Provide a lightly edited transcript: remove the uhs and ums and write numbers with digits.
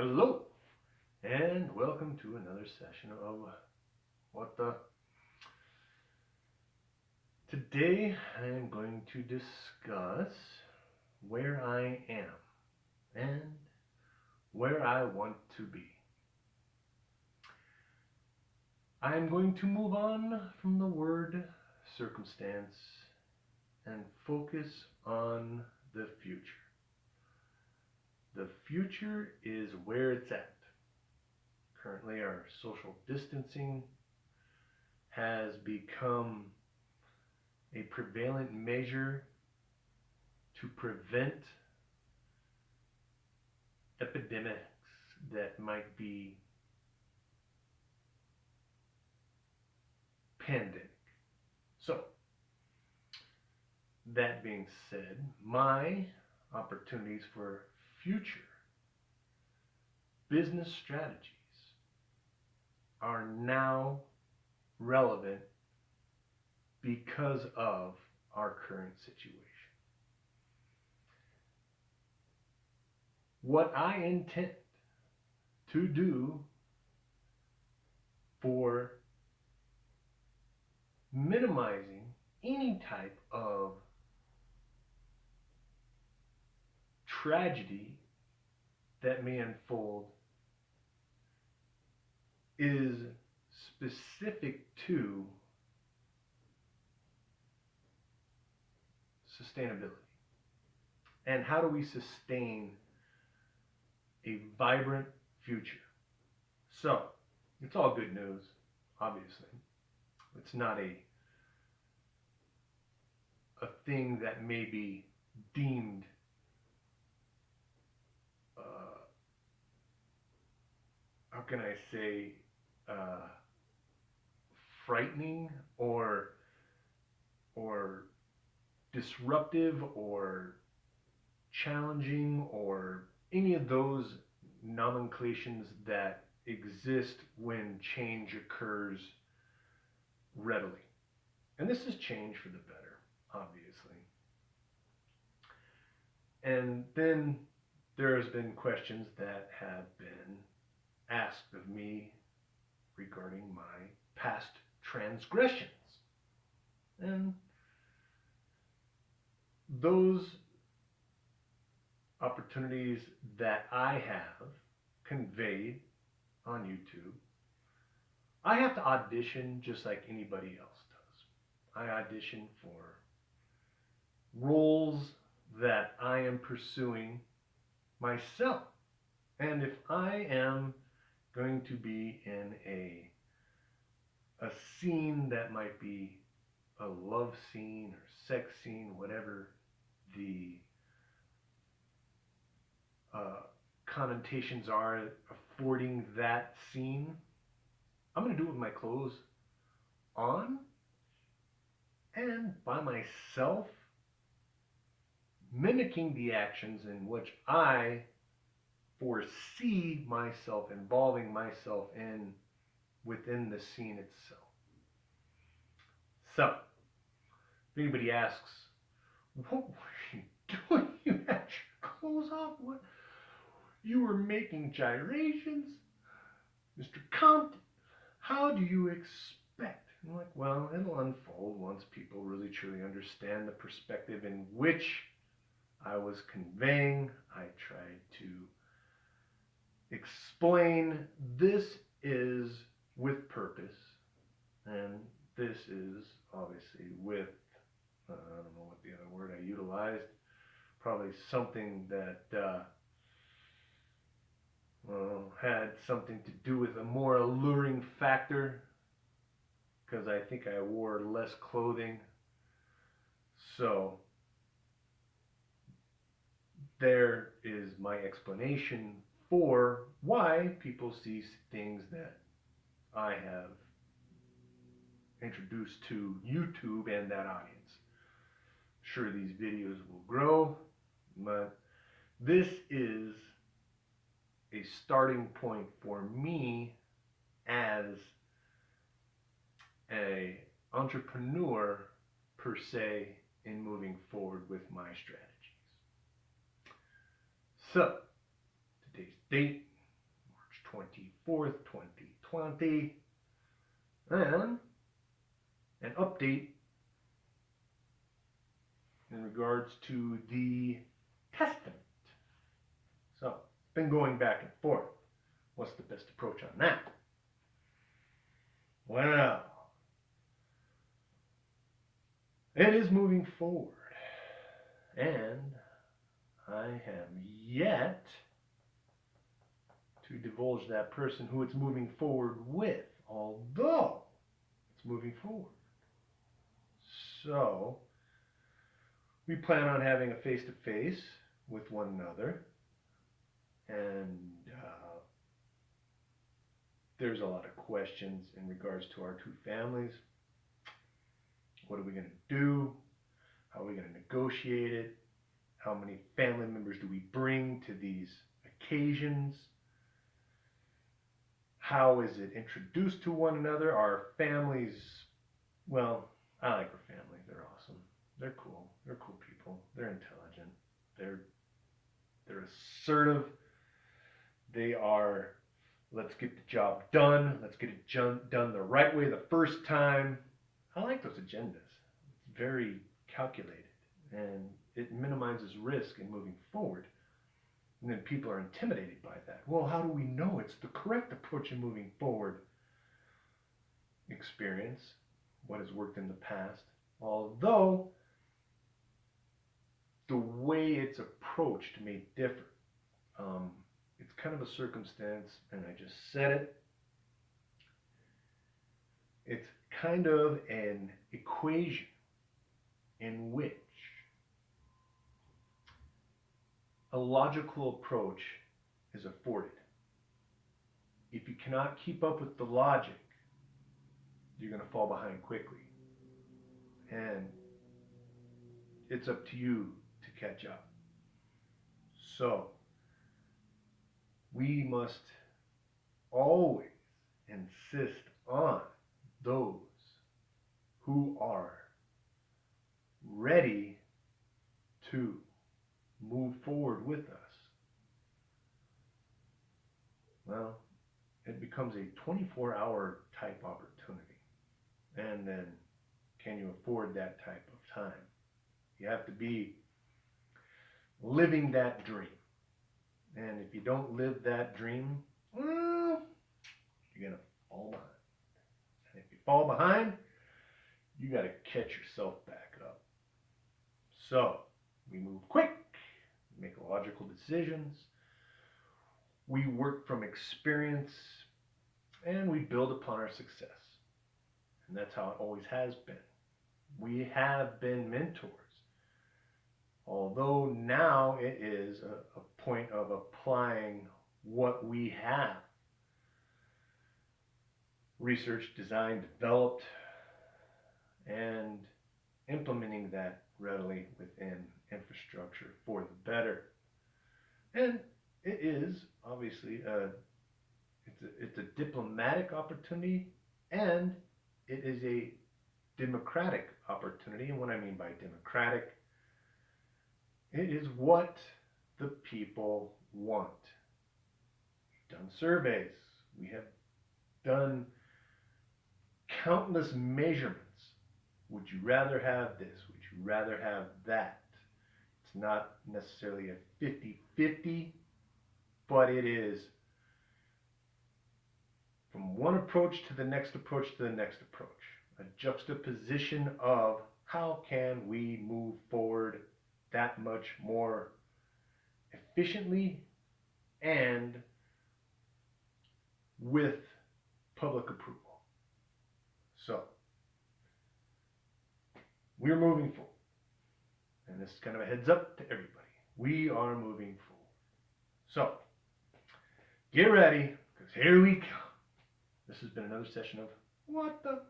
Hello, and welcome to another session of What the. Today I am going to discuss where I am and where I want to be. I am going to move on from the word circumstance and focus on the future. The future is where it's at. Currently, our social distancing has become a prevalent measure to prevent epidemics that might be pandemic. So, that being said, my opportunities for future business strategies are now relevant because of our current situation. What I intend to do for minimizing any type of tragedy that may unfold is specific to sustainability. And how do we sustain a vibrant future? So, it's all good news, obviously. It's not a thing that may be deemed how can I say, uh, frightening or disruptive or challenging or any of those nomenclations that exist when change occurs readily. And this is change for the better, obviously. And then there has been questions that have been asked of me regarding my past transgressions. And those opportunities that I have conveyed on YouTube, I have to audition just like anybody else does. I audition for roles that I am pursuing myself. And if I am going to be in a scene that might be a love scene or sex scene, whatever the connotations are affording that scene, I'm going to do it with my clothes on and by myself, mimicking the actions in which I foresee myself involving myself in within the scene itself. So, if anybody asks, what were you doing? You had your clothes off? What? You were making gyrations? Mr. Compton, how do you expect? I'm like, well, it'll unfold once people really truly understand the perspective in which I was conveying. I tried to explain this is with purpose, and this is obviously with, I don't know what the other word I utilized, probably something that had something to do with a more alluring factor, because I think I wore less clothing. So there is my explanation for why people see things that I have introduced to YouTube and that audience. Sure, these videos will grow, but this is a starting point for me as a entrepreneur per se in moving forward with my strategies. So, today's date 24th, 2020, and an update in regards to the Testament. So, it's been going back and forth. What's the best approach on that? Well, it is moving forward, and I have yet to divulge that person who it's moving forward with, although it's moving forward. So, we plan on having a face-to-face with one another, and there's a lot of questions in regards to our two families. What are we going to do? How are we going to negotiate it? How many family members do we bring to these occasions? How is it introduced to one another? Our families, well, I like our family. They're awesome. They're cool. They're cool people. They're intelligent. They're assertive. They are, let's get the job done. Let's get it done the right way the first time. I like those agendas. It's very calculated, and it minimizes risk in moving forward. And then people are intimidated by that. Well, how do we know it's the correct approach in moving forward? Experience, what has worked in the past. Although the way it's approached may differ. It's kind of a circumstance, and I just said it. It's kind of an equation in which a logical approach is afforded. If you cannot keep up with the logic, you're going to fall behind quickly. And it's up to you to catch up. So, we must always insist on those who are ready to move forward with us. Well, it becomes a 24-hour type opportunity. And then, can you afford that type of time? You have to be living that dream. And if you don't live that dream, well, you're going to fall behind. And if you fall behind, you got to catch yourself back up. So, we move quick, make logical decisions, we work from experience, and we build upon our success. And that's how it always has been. We have been mentors. Although now it is a point of applying what we have researched, designed, developed, and implementing that readily within infrastructure for the better. And it is obviously it's a diplomatic opportunity, and it is a democratic opportunity. And what I mean by democratic, it is what the people want. We've done surveys. We have done countless measurements. Would you rather have this? Would you rather have that? It's not necessarily a 50-50, but it is from one approach to the next approach to the next approach. A juxtaposition of how can we move forward that much more efficiently and with public approval. So, we're moving forward. And this is kind of a heads up to everybody. We are moving forward. So, get ready, because here we come. This has been another session of What the